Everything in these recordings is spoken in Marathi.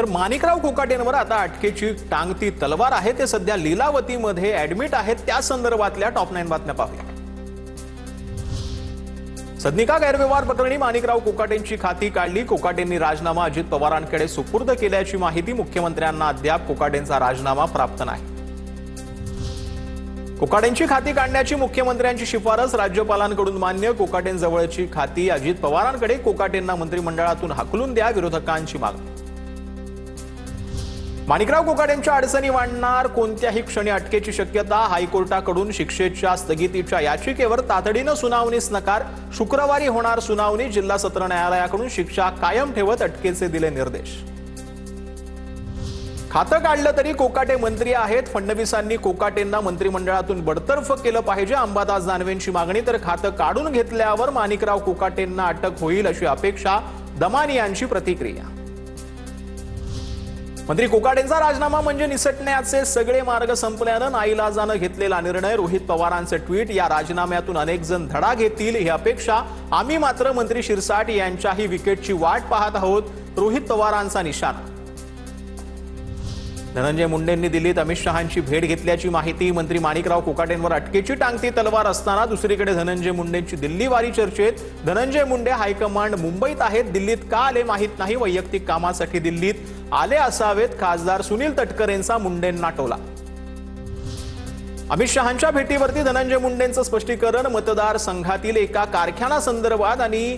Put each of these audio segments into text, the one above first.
तर माणिकराव कोकाटेंवर आता अटकेची टांगती तलवार आहे। ते सध्या लीलावतीमध्ये ऍडमिट आहेत। त्या संदर्भातल्या टॉप 9 बातम्या पाहूया। सदनिका गैरव्यवहार प्रकरणी माणिकराव कोकाटेंची खाती काढली। कोकाटेंनी राजीनामा अजित पवारांकडे सुपूर्द केल्याची माहिती। मुख्यमंत्र्यांना अद्याप कोकाटेंचा राजीनामा प्राप्त नाही। कोकाटेंची खाती काढण्याची मुख्यमंत्र्यांची शिफारस राज्यपालांकडून मान्य। कोकाटेंजवळची खाती अजित पवारांकडे, कोकाटेंना मंत्रिमंडळातून हाकलून द्या, विरोधकांची मागणी। माणिकराव कोकाटेंच्या अडचणी वाढणार, कोणत्याही क्षणी अटकेची शक्यता। हायकोर्टाकडून शिक्षेच्या स्थगितीच्या याचिकेवर तातडीने सुनावणीस नकार। शुक्रवारी होणार सुनावणी। जिल्हा सत्र न्यायालयाकडून शिक्षा कायम ठेवत अटकेचे दिले निर्देश। खातं काढलं तरी कोकाटे मंत्री आहेत। फडणवीसांनी कोकाटेंना मंत्रिमंडळातून बडतर्फ केलं पाहिजे, अंबादास दानवेंची मागणी। तर खातं काढून घेतल्यावर माणिकराव कोकाटेंना अटक होईल अशी अपेक्षा। दमानी यांची प्रतिक्रिया। मंत्री कोकाटेंचा राजीनामा म्हणजे निसटण्याचे सगळे मार्ग संपल्यानं नाईलाजानं घेतलेला निर्णय। रोहित पवारांचे ट्विट, या राजीनाम्यातून अनेक जण धडा घेतील ही अपेक्षा। आम्ही मात्र मंत्री शिरसाट यांच्याही विकेटची वाट पाहत आहोत, रोहित पवारांचा निशाणा। धनंजय मुंडेंनी दिल्लीत अमित शहांची भेट घेतल्याची माहिती। मंत्री माणिकराव कोकाटेंवर अटकेची टांगती तलवार असताना दुसरीकडे धनंजय मुंडेंची दिल्ली वारी चर्चेत। धनंजय मुंडे हायकमांड मुंबईत आहेत, दिल्लीत का आले माहीत नाही। वैयक्तिक कामासाठी दिल्लीत आले असावेत। खासदार सुनील तटकरेंचा मुंडेंना टोला। अमित शहांच्या भेटीवरती धनंजय मुंडेंचं स्पष्टीकरण। मतदारसंघातील एका कारखान्यासंदर्भात आणि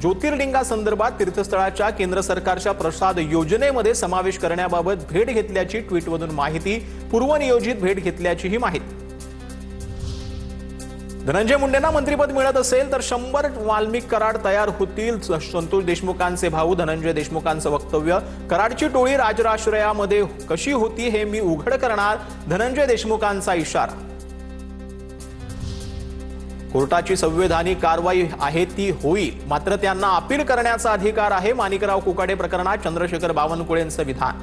ज्योतिर्लिंगासंदर्भात तीर्थस्थळाच्या केंद्र सरकारच्या प्रसाद योजनेमध्ये समावेश करण्याबाबत भेट घेतल्याची ट्विटमधून माहिती। पूर्वनियोजित भेट घेतल्याची ही माहिती। धनंजय मुंडेंना मंत्रिपद मिळत असेल तर 100 वाल्मिक कराड तयार होतील। संतोष देशमुखांचे भाऊ धनंजय देशमुखांचं वक्तव्य। कराडची टोळी राजराश्रयामध्ये कशी होती हे मी उघड करणार, धनंजय देशमुखांचा इशारा। कोर्टाची संवैधानिक कारवाई आहे ती होईल, मात्र त्यांना अपील करण्याचा अधिकार आहे। माणिकराव कोकाटे प्रकरणात चंद्रशेखर बावनकुळेंचं विधान।